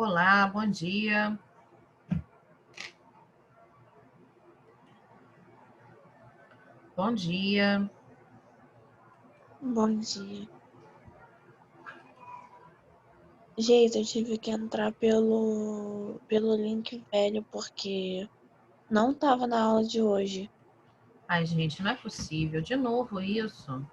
Olá, bom dia. Bom dia. Bom dia. Gente, eu tive que entrar pelo link velho porque não tava na aula de hoje. Ai, gente, não é possível. De novo isso.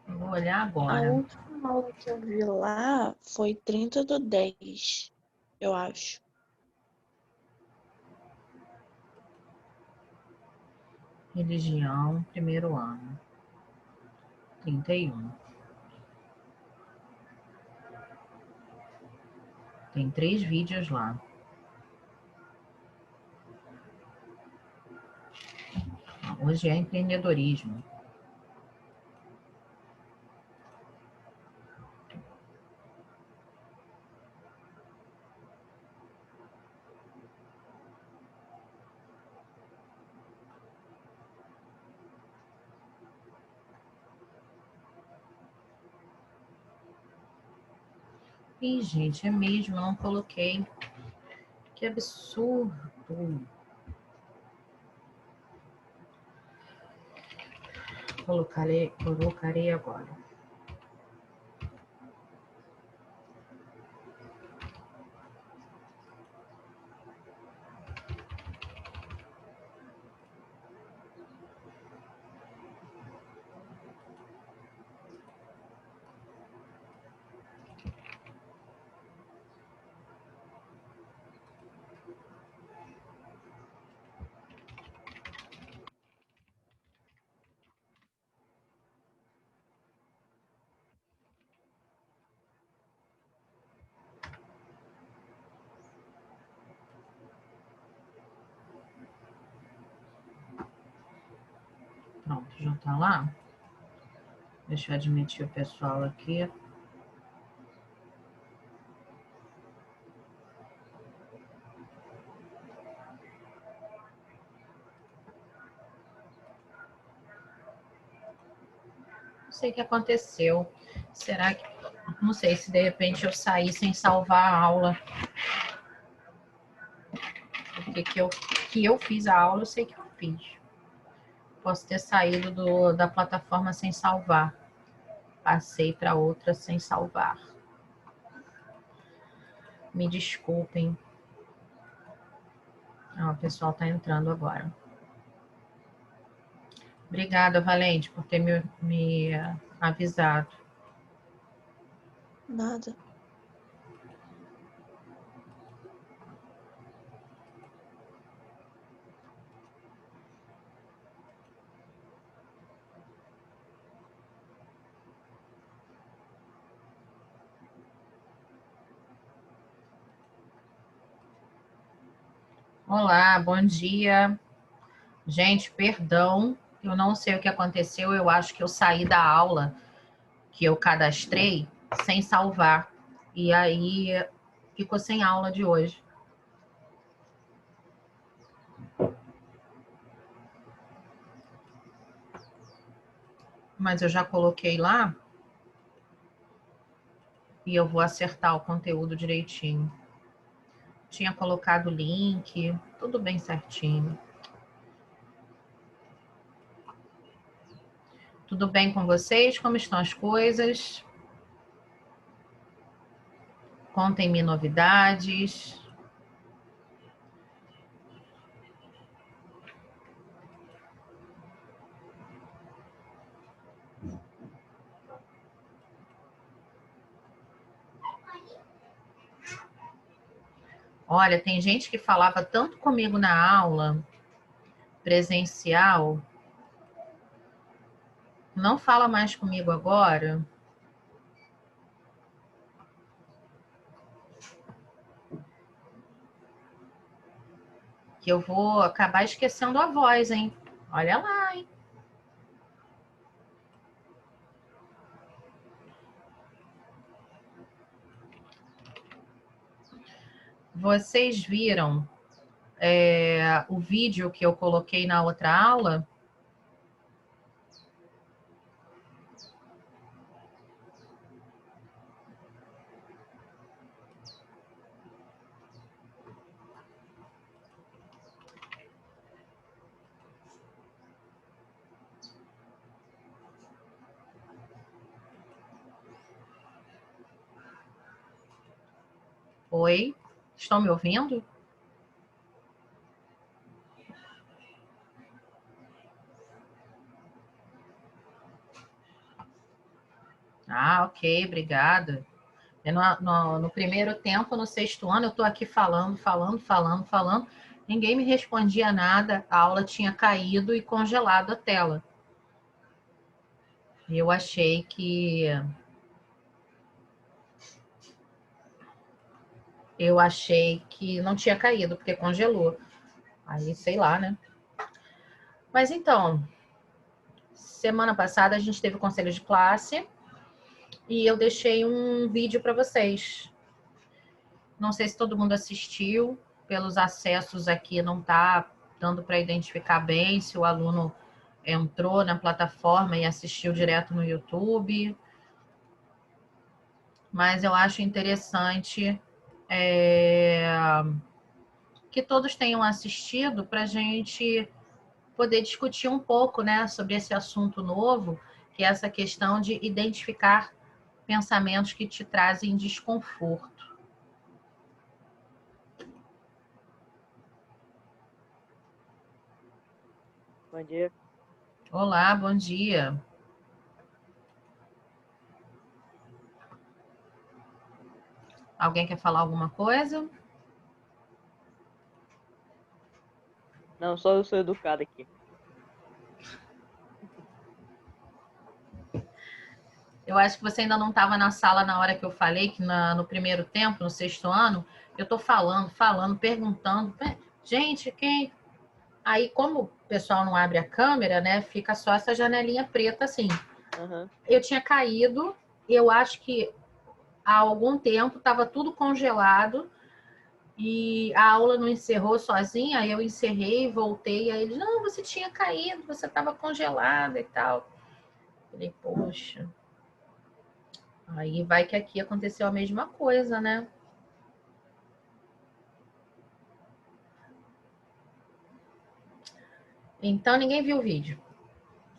Eu vou olhar A agora. última aula que eu vi lá foi 30/10, eu acho. Religião, primeiro ano. 31. Tem 3 vídeos lá. Hoje é empreendedorismo. Ih, gente, é mesmo, eu não coloquei. Que absurdo. Colocarei agora. Pronto, já tá lá. Deixa eu admitir o pessoal aqui. Não sei o que aconteceu. Será que... Não sei se de repente eu saí sem salvar a aula. Porque que eu fiz a aula, eu sei que eu fiz. Posso ter saído da plataforma sem salvar. Passei para outra sem salvar. Me desculpem. O pessoal está entrando agora. Obrigada, Valente, por ter me avisado. Nada. Olá, bom dia. Gente, perdão, eu não sei o que aconteceu. Eu acho que eu saí da aula que eu cadastrei sem salvar. E aí ficou sem aula de hoje. Mas eu já coloquei lá e eu vou acertar o conteúdo direitinho. Tinha colocado o link, tudo bem certinho. Tudo bem com vocês? Como estão as coisas? Contem-me novidades. Olha, tem gente que falava tanto comigo na aula presencial, não fala mais comigo agora. Que eu vou acabar esquecendo a voz, hein? Olha lá, hein? Vocês viram o vídeo que eu coloquei na outra aula? Oi? Estão me ouvindo? Ah, ok, obrigada. No primeiro tempo, no sexto ano, eu estou aqui falando. Ninguém me respondia nada, a aula tinha caído e congelado a tela. E eu achei que não tinha caído, porque congelou. Aí, sei lá, né? Mas então, semana passada a gente teve o conselho de classe e eu deixei um vídeo para vocês. Não sei se todo mundo assistiu, pelos acessos aqui não tá dando para identificar bem se o aluno entrou na plataforma e assistiu direto no YouTube. Mas eu acho interessante que todos tenham assistido para a gente poder discutir um pouco, né, sobre esse assunto novo, que é essa questão de identificar pensamentos que te trazem desconforto. Bom dia. Olá, bom dia. Alguém quer falar alguma coisa? Não, só eu sou educado aqui. Eu acho que você ainda não estava na sala na hora que eu falei, que no primeiro tempo, no sexto ano, eu estou falando, perguntando. Gente, quem... Aí, como o pessoal não abre a câmera, né, fica só essa janelinha preta assim. Uhum. Eu tinha caído, eu acho que há algum tempo estava tudo congelado e a aula não encerrou sozinha, aí eu encerrei, voltei, aí ele, não, você tinha caído, você estava congelada e tal. Falei, poxa... Aí vai que aqui aconteceu a mesma coisa, né? Então ninguém viu o vídeo.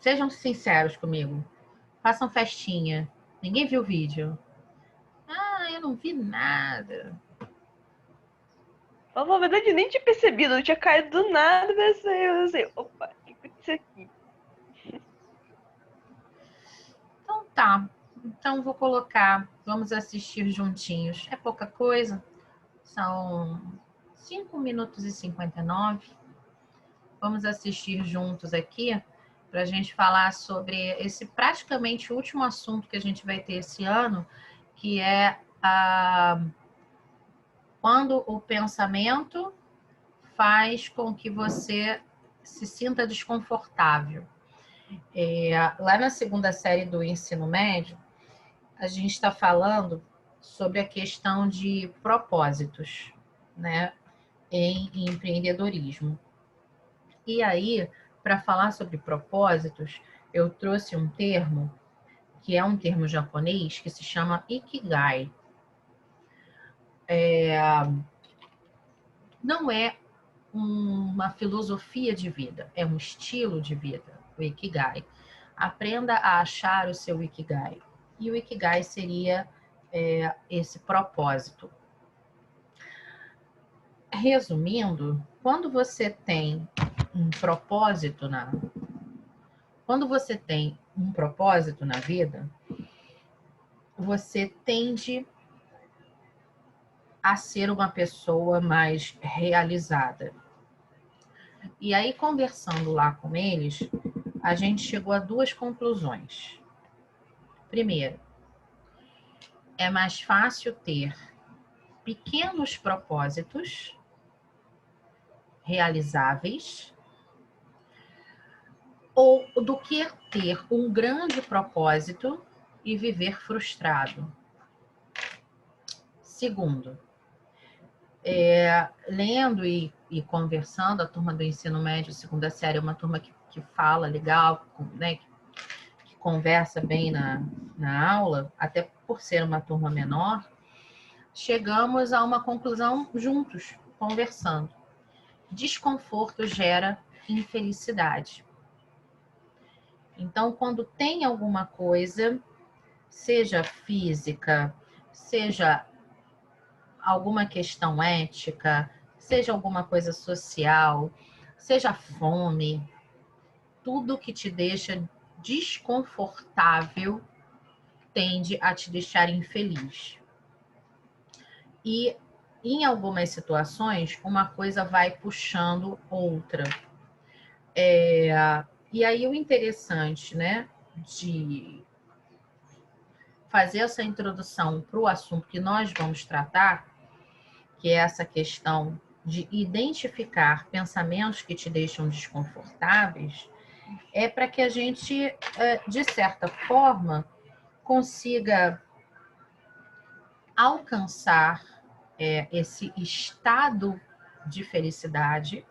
Sejam sinceros comigo. Façam festinha. Ninguém viu o vídeo. Ah, eu não vi nada. Na verdade, eu nem tinha percebido. Eu tinha caído do nada, mas eu sei. Opa, o que aconteceu aqui? Então tá. Então vou colocar. Vamos assistir juntinhos. É pouca coisa. São 5 minutos e 59. Vamos assistir juntos aqui para a gente falar sobre esse praticamente último assunto que a gente vai ter esse ano, que é quando o pensamento faz com que você se sinta desconfortável. Lá na segunda série do ensino médio, a gente está falando sobre a questão de propósitos, né, em empreendedorismo. E aí, para falar sobre propósitos, eu trouxe um termo que é um termo japonês que se chama Ikigai. Não é uma filosofia de vida, é um estilo de vida, o Ikigai. Aprenda a achar o seu Ikigai. E o Ikigai seria esse propósito. Resumindo, quando você tem um propósito na vida, você tende a ser uma pessoa mais realizada. E aí, conversando lá com eles, a gente chegou a duas conclusões. Primeiro, é mais fácil ter pequenos propósitos realizáveis ou do que ter um grande propósito e viver frustrado. Segundo, lendo e conversando, a turma do ensino médio, segunda série, é uma turma que fala legal, né, que conversa bem na aula, até por ser uma turma menor, chegamos a uma conclusão juntos, conversando. Desconforto gera infelicidade. Então, quando tem alguma coisa, seja física, seja alguma questão ética, seja alguma coisa social, seja fome, tudo que te deixa desconfortável tende a te deixar infeliz. E em algumas situações, uma coisa vai puxando outra. E aí o interessante, né, de fazer essa introdução para o assunto que nós vamos tratar, que é essa questão de identificar pensamentos que te deixam desconfortáveis, é para que a gente, de certa forma, consiga alcançar esse estado de felicidade,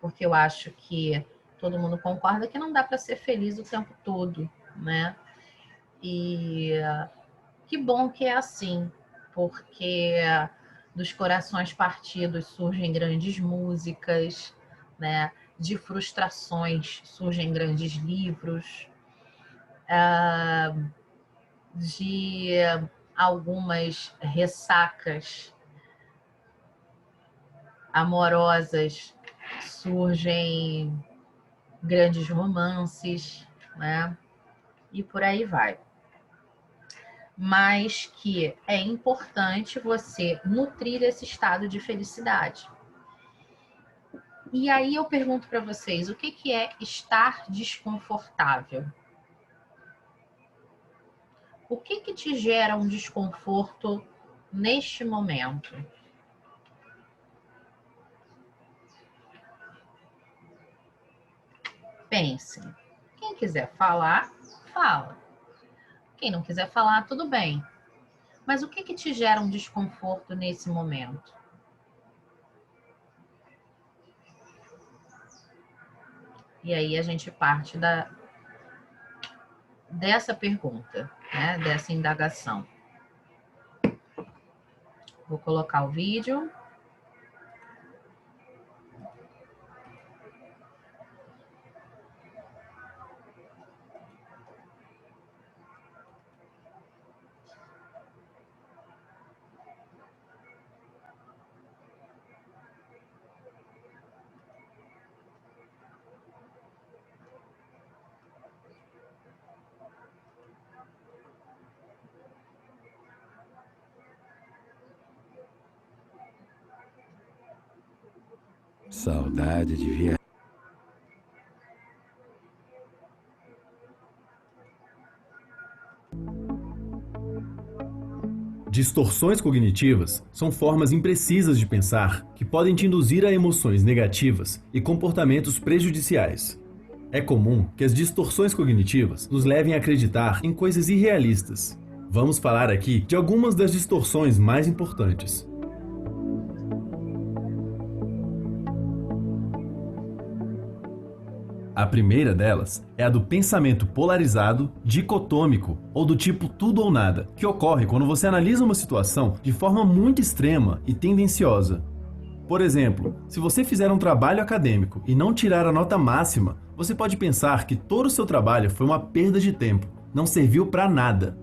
porque eu acho que todo mundo concorda que não dá para ser feliz o tempo todo, né? E que bom que é assim, porque dos corações partidos surgem grandes músicas, né? De frustrações surgem grandes livros, de algumas ressacas amorosas surgem grandes romances, né? E por aí vai. Mas que é importante você nutrir esse estado de felicidade. E aí eu pergunto para vocês, o que é estar desconfortável? O que te gera um desconforto neste momento? Pensem. Quem quiser falar, fala. Quem não quiser falar, tudo bem. Mas o que te gera um desconforto nesse momento? E aí a gente parte dessa pergunta, né? Dessa indagação. Vou colocar o vídeo. Saudade de viajar. Distorções cognitivas são formas imprecisas de pensar que podem te induzir a emoções negativas e comportamentos prejudiciais. É comum que as distorções cognitivas nos levem a acreditar em coisas irrealistas. Vamos falar aqui de algumas das distorções mais importantes. A primeira delas é a do pensamento polarizado, dicotômico ou do tipo tudo ou nada, que ocorre quando você analisa uma situação de forma muito extrema e tendenciosa. Por exemplo, se você fizer um trabalho acadêmico e não tirar a nota máxima, você pode pensar que todo o seu trabalho foi uma perda de tempo, não serviu para nada.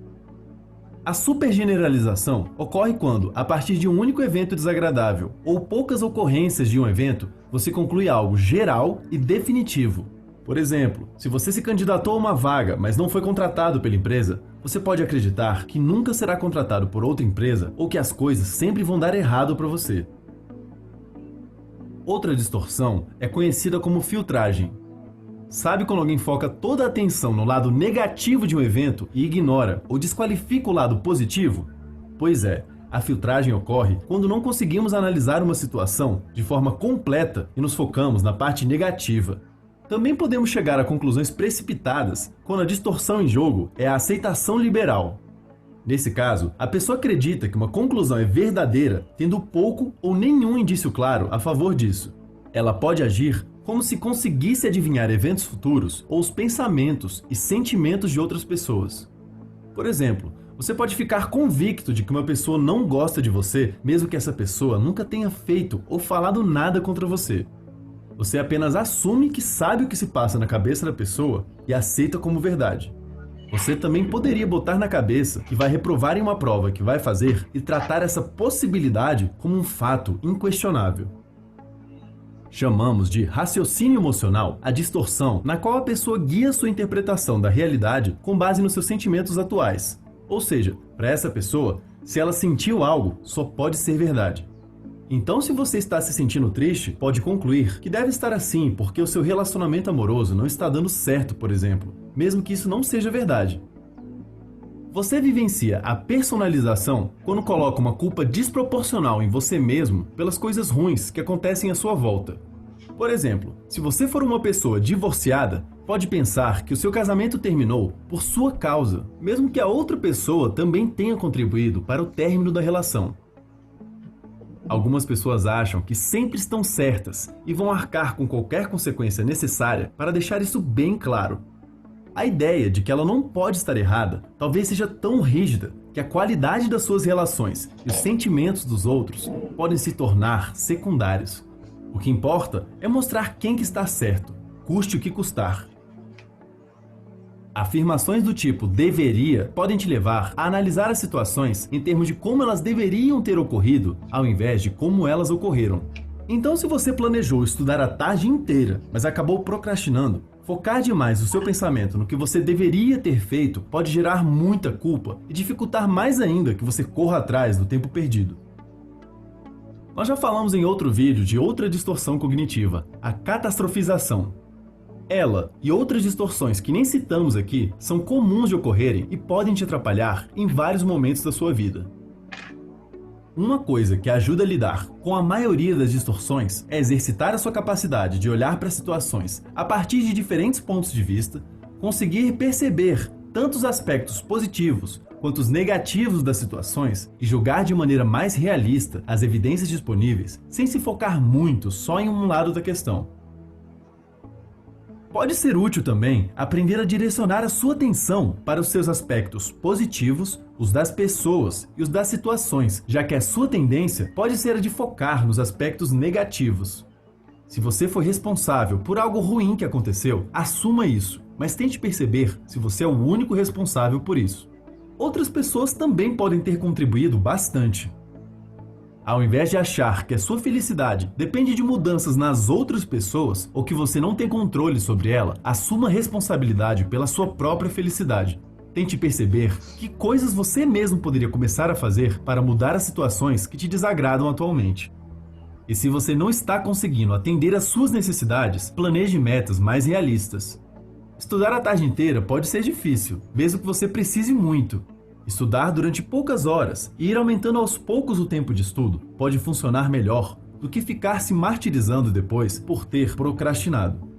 A supergeneralização ocorre quando, a partir de um único evento desagradável ou poucas ocorrências de um evento, você conclui algo geral e definitivo. Por exemplo, se você se candidatou a uma vaga, mas não foi contratado pela empresa, você pode acreditar que nunca será contratado por outra empresa ou que as coisas sempre vão dar errado para você. Outra distorção é conhecida como filtragem. Sabe quando alguém foca toda a atenção no lado negativo de um evento e ignora ou desqualifica o lado positivo? Pois é, a filtragem ocorre quando não conseguimos analisar uma situação de forma completa e nos focamos na parte negativa. Também podemos chegar a conclusões precipitadas quando a distorção em jogo é a aceitação liberal. Nesse caso, a pessoa acredita que uma conclusão é verdadeira, tendo pouco ou nenhum indício claro a favor disso. Ela pode agir como se conseguisse adivinhar eventos futuros ou os pensamentos e sentimentos de outras pessoas. Por exemplo, você pode ficar convicto de que uma pessoa não gosta de você, mesmo que essa pessoa nunca tenha feito ou falado nada contra você. Você apenas assume que sabe o que se passa na cabeça da pessoa e aceita como verdade. Você também poderia botar na cabeça que vai reprovar em uma prova que vai fazer e tratar essa possibilidade como um fato inquestionável. Chamamos de raciocínio emocional a distorção na qual a pessoa guia sua interpretação da realidade com base nos seus sentimentos atuais. Ou seja, para essa pessoa, se ela sentiu algo, só pode ser verdade. Então, se você está se sentindo triste, pode concluir que deve estar assim porque o seu relacionamento amoroso não está dando certo, por exemplo, mesmo que isso não seja verdade. Você vivencia a personalização quando coloca uma culpa desproporcional em você mesmo pelas coisas ruins que acontecem à sua volta. Por exemplo, se você for uma pessoa divorciada, pode pensar que o seu casamento terminou por sua causa, mesmo que a outra pessoa também tenha contribuído para o término da relação. Algumas pessoas acham que sempre estão certas e vão arcar com qualquer consequência necessária para deixar isso bem claro. A ideia de que ela não pode estar errada talvez seja tão rígida que a qualidade das suas relações e os sentimentos dos outros podem se tornar secundários. O que importa é mostrar quem que está certo, custe o que custar. Afirmações do tipo deveria podem te levar a analisar as situações em termos de como elas deveriam ter ocorrido, ao invés de como elas ocorreram. Então, se você planejou estudar a tarde inteira, mas acabou procrastinando, focar demais o seu pensamento no que você deveria ter feito pode gerar muita culpa e dificultar mais ainda que você corra atrás do tempo perdido. Nós já falamos em outro vídeo de outra distorção cognitiva, a catastrofização. Ela e outras distorções que nem citamos aqui são comuns de ocorrerem e podem te atrapalhar em vários momentos da sua vida. Uma coisa que ajuda a lidar com a maioria das distorções é exercitar a sua capacidade de olhar para situações a partir de diferentes pontos de vista, conseguir perceber tanto os aspectos positivos quanto os negativos das situações e julgar de maneira mais realista as evidências disponíveis, sem se focar muito só em um lado da questão. Pode ser útil também aprender a direcionar a sua atenção para os seus aspectos positivos, os das pessoas e os das situações, já que a sua tendência pode ser a de focar nos aspectos negativos. Se você foi responsável por algo ruim que aconteceu, assuma isso, mas tente perceber se você é o único responsável por isso. Outras pessoas também podem ter contribuído bastante. Ao invés de achar que a sua felicidade depende de mudanças nas outras pessoas ou que você não tem controle sobre ela, assuma a responsabilidade pela sua própria felicidade. Tente perceber que coisas você mesmo poderia começar a fazer para mudar as situações que te desagradam atualmente. E se você não está conseguindo atender às suas necessidades, planeje metas mais realistas. Estudar a tarde inteira pode ser difícil, mesmo que você precise muito. Estudar durante poucas horas e ir aumentando aos poucos o tempo de estudo pode funcionar melhor do que ficar se martirizando depois por ter procrastinado.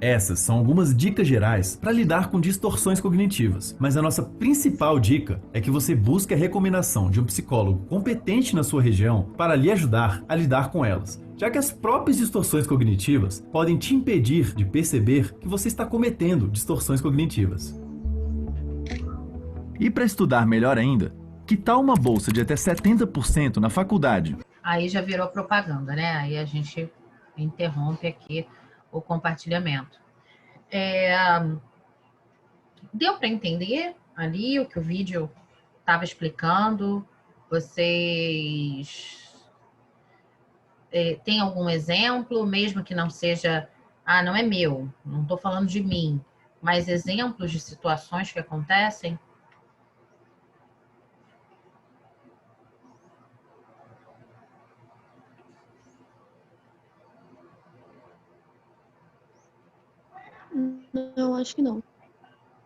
Essas são algumas dicas gerais para lidar com distorções cognitivas, mas a nossa principal dica é que você busque a recomendação de um psicólogo competente na sua região para lhe ajudar a lidar com elas, já que as próprias distorções cognitivas podem te impedir de perceber que você está cometendo distorções cognitivas. E para estudar melhor ainda, que tal uma bolsa de até 70% na faculdade? Aí já virou propaganda, né? Aí a gente interrompe aqui o compartilhamento. Deu para entender ali o que o vídeo estava explicando? Vocês têm algum exemplo, mesmo que não seja, não é meu, não estou falando de mim, mas exemplos de situações que acontecem? Não, acho que não.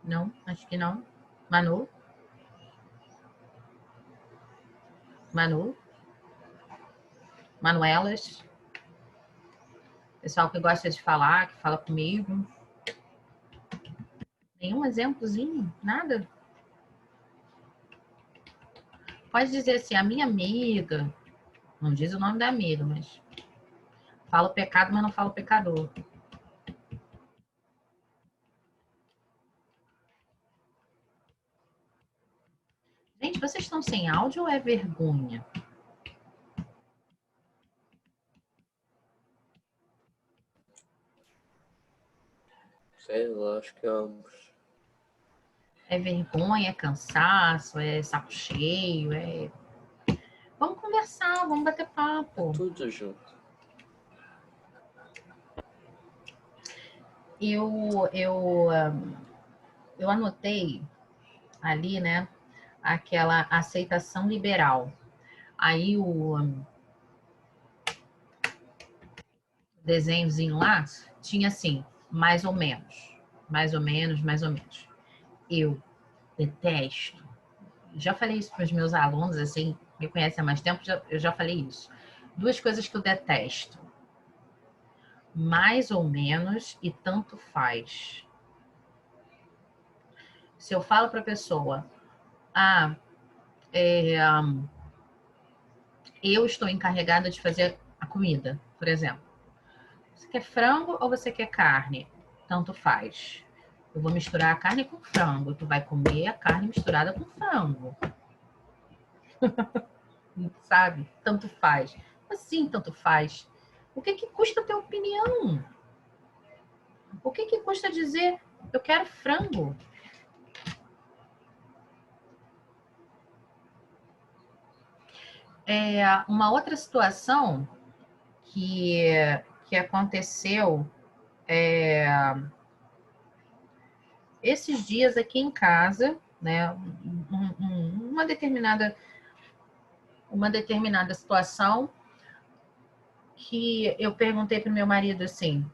Não, acho que não. Manu? Manu? Manuelas? Pessoal que gosta de falar, que fala comigo. Nenhum exemplozinho? Nada? Pode dizer assim, a minha amiga, não diz o nome da amiga, mas fala o pecado, mas não fala o pecador. Gente, vocês estão sem áudio ou é vergonha? Sei lá, acho que ambos. É vergonha, é cansaço, é saco cheio, é... Vamos conversar, vamos bater papo. Tudo junto. Eu anotei ali, né, aquela aceitação liberal. Aí o desenhozinho lá tinha assim, mais ou menos, mais ou menos, mais ou menos. Eu detesto. Já falei isso para os meus alunos, assim, me conhecem há mais tempo, eu já falei isso. Duas coisas que eu detesto. Mais ou menos e tanto faz. Se eu falo para a pessoa, eu estou encarregada de fazer a comida, por exemplo. Você quer frango ou você quer carne? Tanto faz. Eu vou misturar a carne com frango. Tu vai comer a carne misturada com frango. Sabe? Tanto faz. Assim, tanto faz. O que que custa ter opinião? O que que custa dizer eu quero frango? Uma outra situação que aconteceu esses dias aqui em casa, né? Uma determinada situação que eu perguntei para o meu marido assim,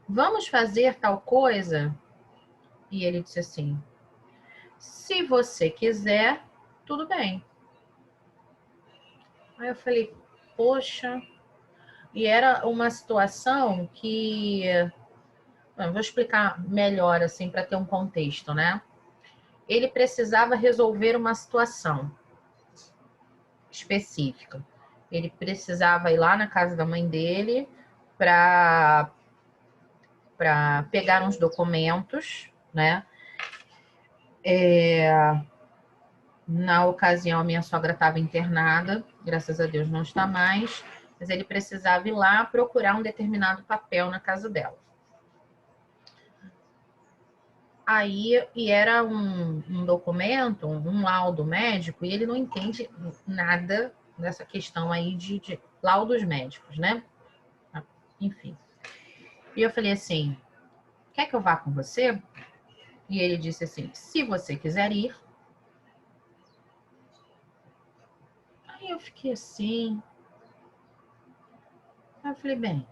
vamos fazer tal coisa? E ele disse assim, se você quiser, tudo bem. Aí eu falei, poxa, e era uma situação que, eu vou explicar melhor assim para ter um contexto, né? Ele precisava resolver uma situação específica. Ele precisava ir lá na casa da mãe dele para pegar uns documentos, né? Na ocasião, a minha sogra estava internada, graças a Deus não está mais, mas ele precisava ir lá procurar um determinado papel na casa dela. Aí, e era um documento, um laudo médico, e ele não entende nada dessa questão aí de laudos médicos, né? Enfim. E eu falei assim, quer que eu vá com você? E ele disse assim, se você quiser ir. Aí eu fiquei assim. Aí eu falei, bem,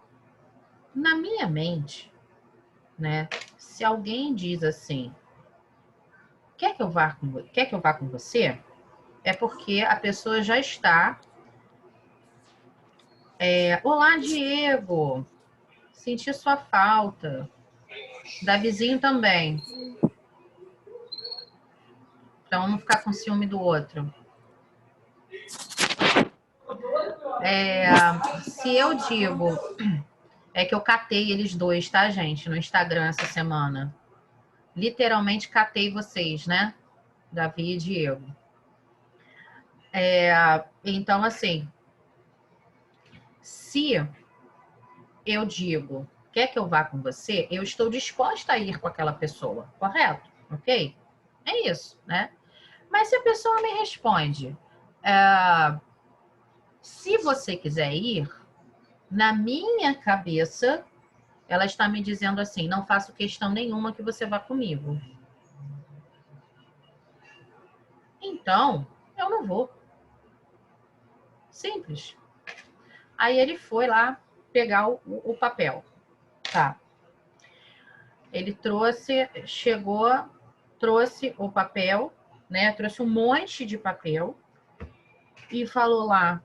na minha mente, né? Se alguém diz assim, quer que eu vá com você? É porque a pessoa já está. Olá, Diego. Senti sua falta. Davizinho também. Pra um não ficar com ciúme do outro. Se eu digo... É que eu catei eles dois, tá, gente? No Instagram essa semana. Literalmente catei vocês, né? Davi e Diego. Então, assim... Se eu digo, quer que eu vá com você? Eu estou disposta a ir com aquela pessoa, correto? Ok? É isso, né? Mas se a pessoa me responde, se você quiser ir, na minha cabeça, ela está me dizendo assim, não faço questão nenhuma que você vá comigo. Então, eu não vou. Simples. Aí ele foi lá pegar o papel. Tá. Ele trouxe o papel, né? Trouxe um monte de papel e falou lá,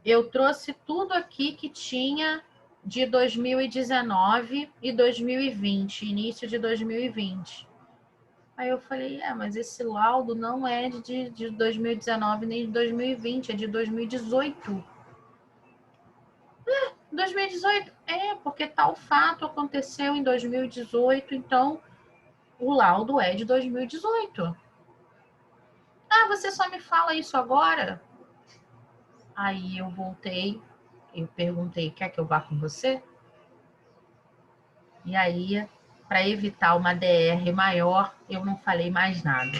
eu trouxe tudo aqui que tinha de 2019 e 2020, início de 2020. Aí eu falei, mas esse laudo não é de 2019 nem de 2020, é de 2018. 2018? Porque tal fato aconteceu em 2018, então o laudo é de 2018. Você só me fala isso agora? Aí eu voltei, eu perguntei, quer que eu vá com você? E aí, para evitar uma DR maior, eu não falei mais nada.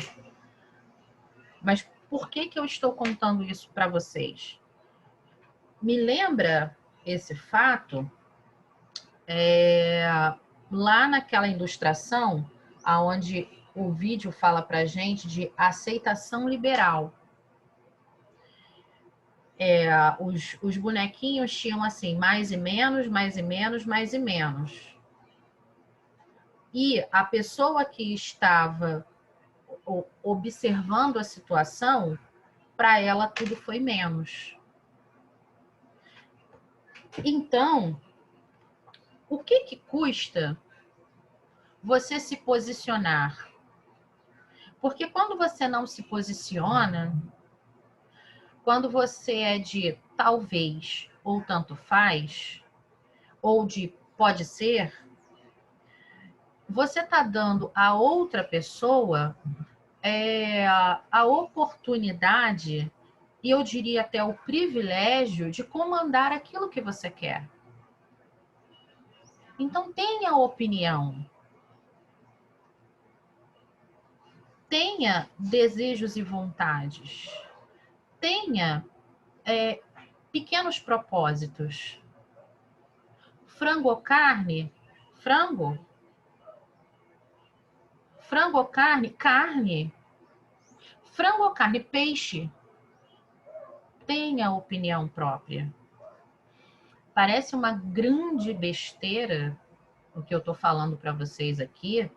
Mas por que eu estou contando isso para vocês? Me lembra esse fato lá naquela ilustração, onde o vídeo fala para a gente de aceitação liberal. Os bonequinhos tinham assim, mais e menos, mais e menos, mais e menos. E a pessoa que estava observando a situação, para ela tudo foi menos. Então, o que custa você se posicionar? Porque quando você não se posiciona, quando você é de talvez ou tanto faz, ou de pode ser, você está dando a outra pessoa a oportunidade, e eu diria até o privilégio, de comandar aquilo que você quer. Então, tenha opinião. Tenha desejos e vontades. Tenha pequenos propósitos. Frango ou carne? Frango. Frango ou carne? Carne. Frango ou carne? Peixe. Tenha opinião própria. Parece uma grande besteira o que eu estou falando para vocês aqui,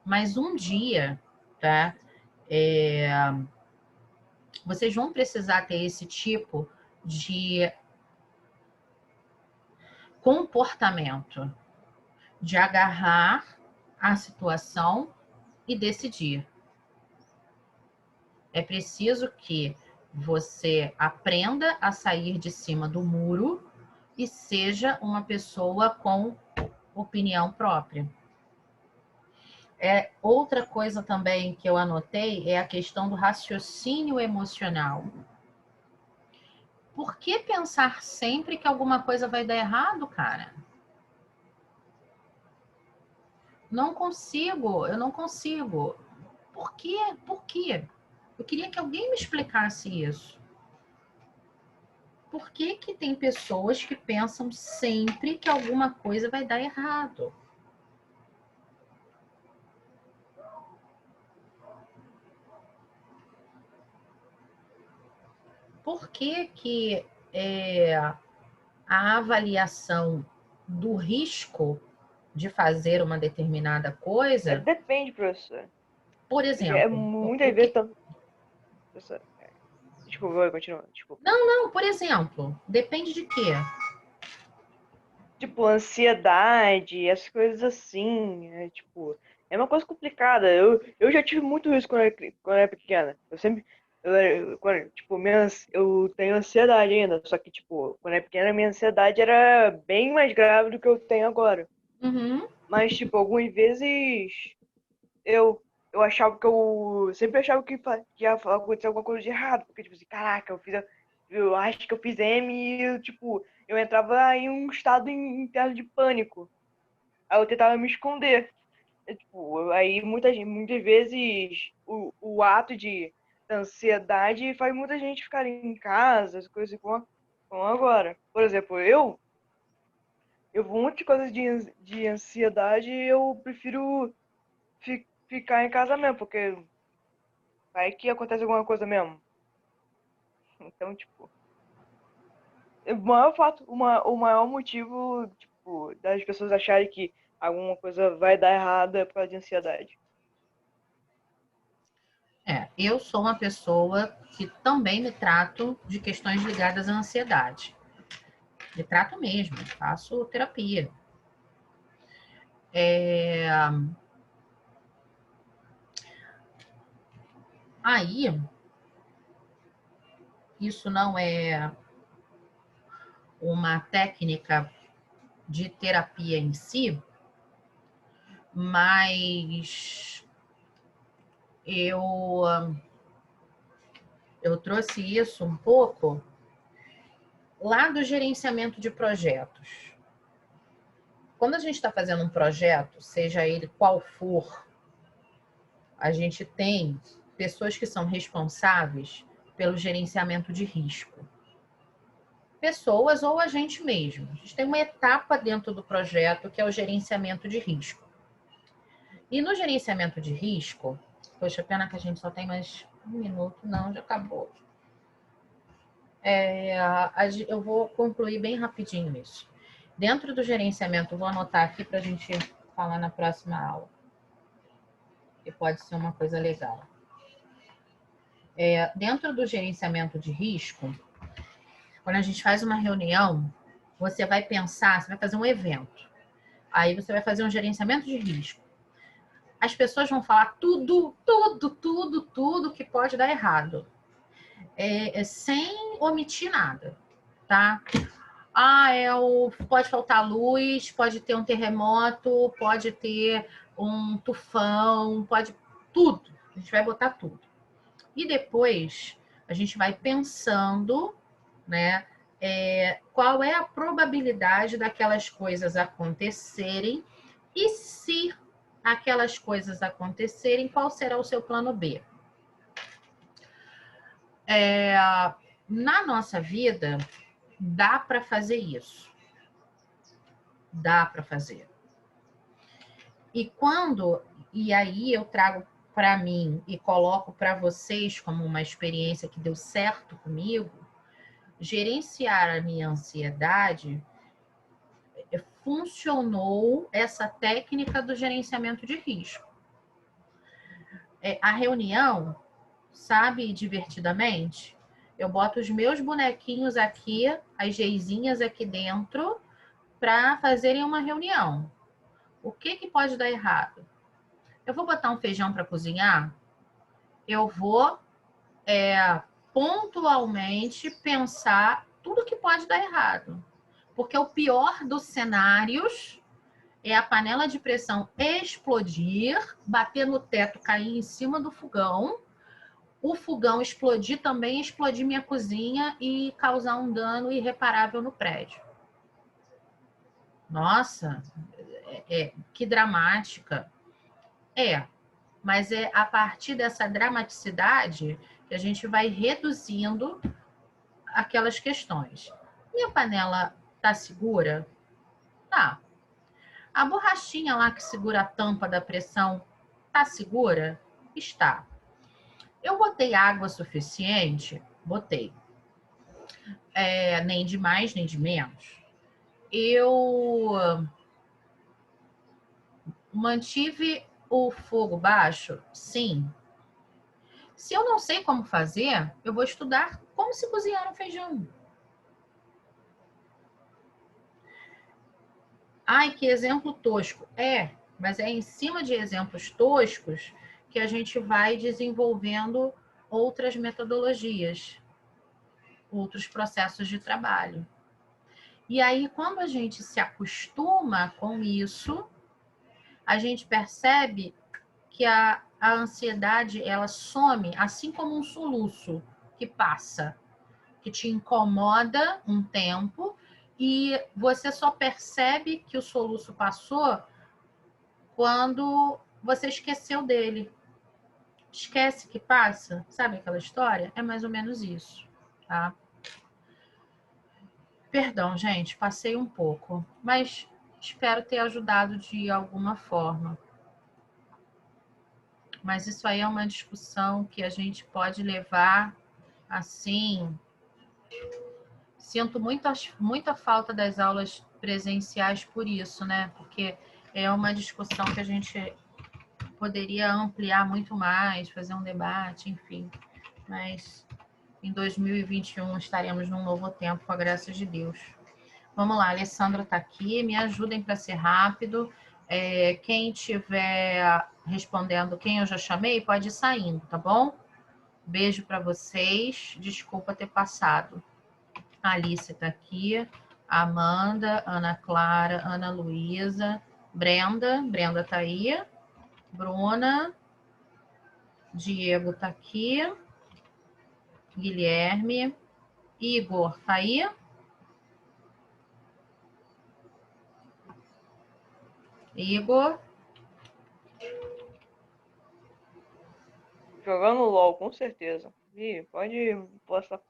mas um dia, tá? Vocês vão precisar ter esse tipo de comportamento, de agarrar a situação e decidir. É preciso que você aprenda a sair de cima do muro e seja uma pessoa com opinião própria. Outra coisa também que eu anotei é a questão do raciocínio emocional. Por que pensar sempre que alguma coisa vai dar errado, cara? Não consigo, eu não consigo. Por quê? Por quê? Eu queria que alguém me explicasse isso. Por que tem pessoas que pensam sempre que alguma coisa vai dar errado? Por que a avaliação do risco de fazer uma determinada coisa... Depende, professor. Por exemplo... Muitas vezes... Professor, desculpa, continua. Desculpa. Não, por exemplo, depende de quê? Tipo, ansiedade, essas coisas assim, é uma coisa complicada. Eu já tive muito isso quando eu era pequena. Eu tenho ansiedade ainda, só que, tipo, quando eu era pequena, minha ansiedade era bem mais grave do que eu tenho agora. Uhum. Mas, tipo, algumas vezes eu achava sempre achava que ia acontecer alguma coisa de errado, porque, tipo assim, caraca, eu acho que eu fiz M e, eu entrava em um estado interno de pânico. Aí eu tentava me esconder. Aí muitas vezes o ato de ansiedade faz muita gente ficar em casa, as coisas como agora. Por exemplo, eu vou um monte de coisas de ansiedade, eu prefiro ficar em casa mesmo, porque vai que acontece alguma coisa mesmo. Então, o maior motivo, das pessoas acharem que alguma coisa vai dar errado é por causa de ansiedade. Eu sou uma pessoa que também me trato de questões ligadas à ansiedade. Me trato mesmo, faço terapia. Aí, isso não é uma técnica de terapia em si, mas eu trouxe isso um pouco lá do gerenciamento de projetos. quando a gente está fazendo um projeto, seja ele qual for, a gente tem pessoas que são responsáveis pelo gerenciamento de risco. Pessoas ou a gente mesmo. A gente tem uma etapa dentro do projeto que é o gerenciamento de risco. E no gerenciamento de risco, poxa, pena que a gente só tem mais um minuto, não, já acabou. Eu vou concluir bem rapidinho isso. Dentro do gerenciamento, vou anotar aqui para a gente falar na próxima aula, que pode ser uma coisa legal. Dentro do gerenciamento de risco, quando a gente faz uma reunião, você vai pensar, você vai fazer um evento. Aí você vai fazer um gerenciamento de risco. As pessoas vão falar tudo que pode dar errado. Sem omitir nada, tá? Pode faltar luz, pode ter um terremoto, pode ter um tufão, pode tudo. A gente vai botar tudo. E depois a gente vai pensando, né? Qual é a probabilidade daquelas coisas acontecerem e se aquelas coisas acontecerem, qual será o seu plano B? Na nossa vida, dá para fazer isso. Dá para fazer. E aí eu trago para mim e coloco para vocês como uma experiência que deu certo comigo, gerenciar a minha ansiedade, funcionou essa técnica do gerenciamento de risco. A reunião, sabe, divertidamente, eu boto os meus bonequinhos aqui, as geizinhas aqui dentro, para fazerem uma reunião. O que pode dar errado? Eu vou botar um feijão para cozinhar, eu vou pontualmente pensar tudo que pode dar errado. Porque o pior dos cenários é a panela de pressão explodir, bater no teto, cair em cima do fogão, o fogão explodir também, explodir minha cozinha e causar um dano irreparável no prédio. Nossa, que dramática. Mas é a partir dessa dramaticidade que a gente vai reduzindo aquelas questões. Minha panela tá segura? Tá. A borrachinha lá que segura a tampa da pressão tá segura? Está. Eu botei água suficiente? Botei. Nem de mais, nem de menos. Eu mantive o fogo baixo? Sim. Se eu não sei como fazer, eu vou estudar como se cozinhar um feijão. Ai, que exemplo tosco. Mas é em cima de exemplos toscos que a gente vai desenvolvendo outras metodologias, outros processos de trabalho. E aí, quando a gente se acostuma com isso, a gente percebe que a ansiedade, ela some, assim como um soluço que passa, que te incomoda um tempo e você só percebe que o soluço passou quando você esqueceu dele. Esquece que passa, sabe aquela história? É mais ou menos isso, tá? Perdão, gente, passei um pouco, mas espero ter ajudado de alguma forma. Mas isso aí é uma discussão que a gente pode levar assim. Sinto muita falta das aulas presenciais por isso, né? Porque é uma discussão que a gente poderia ampliar muito mais, fazer um debate, enfim. Mas em 2021 estaremos num novo tempo, com a graça de Deus. Vamos lá, a Alessandra está aqui, me ajudem para ser rápido. Quem estiver respondendo quem eu já chamei, pode ir saindo, tá bom? Beijo para vocês, desculpa ter passado. A Alice está aqui, Amanda, Ana Clara, Ana Luísa, Brenda está aí, Bruna, Diego está aqui, Guilherme, Igor está aí? Igor. Jogando LOL, com certeza. Ih, pode postar.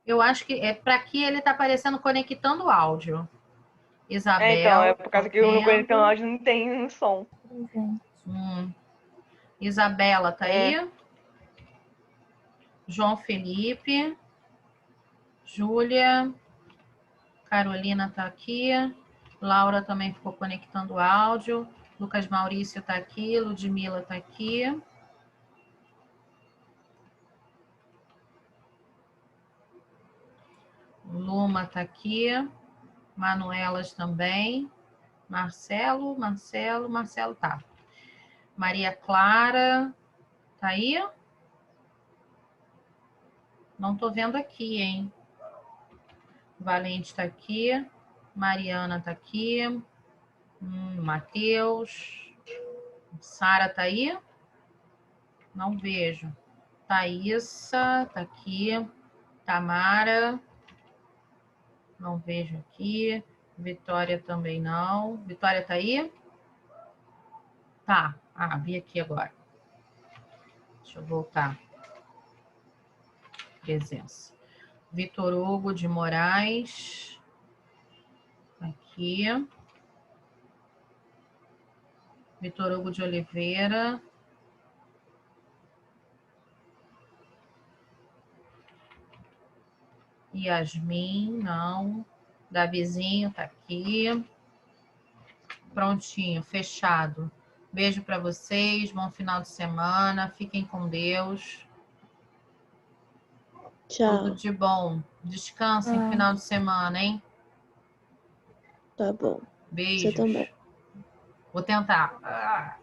Eu acho que é para que ele tá aparecendo conectando o áudio. É, então, é Isabel. por causa tô que no vendo. Conectando Áudio não tem som. Isabela tá É. aí. João Felipe. Júlia. Carolina tá aqui. Laura também ficou conectando o áudio. Lucas Maurício tá aqui. Ludmila tá aqui. Luma tá aqui. Manuelas também. Marcelo tá. Maria Clara, tá aí? Não tô vendo aqui, hein? Valente tá aqui. Mariana tá aqui. Matheus. Sara tá aí? Não vejo. Thaísa tá aqui. Tamara. Não vejo aqui. Vitória também não. Vitória tá aí? Tá. Ah, vi aqui agora. Deixa eu voltar. Presença. Vitor Hugo de Moraes. Aqui. Vitor Hugo de Oliveira. Yasmin, não. Davizinho tá aqui. Prontinho, fechado. Beijo para vocês, bom final de semana. Fiquem com Deus. Tchau. Tudo de bom. Descansem final de semana, hein? Tá bom. Você Beijos. também. Vou tentar.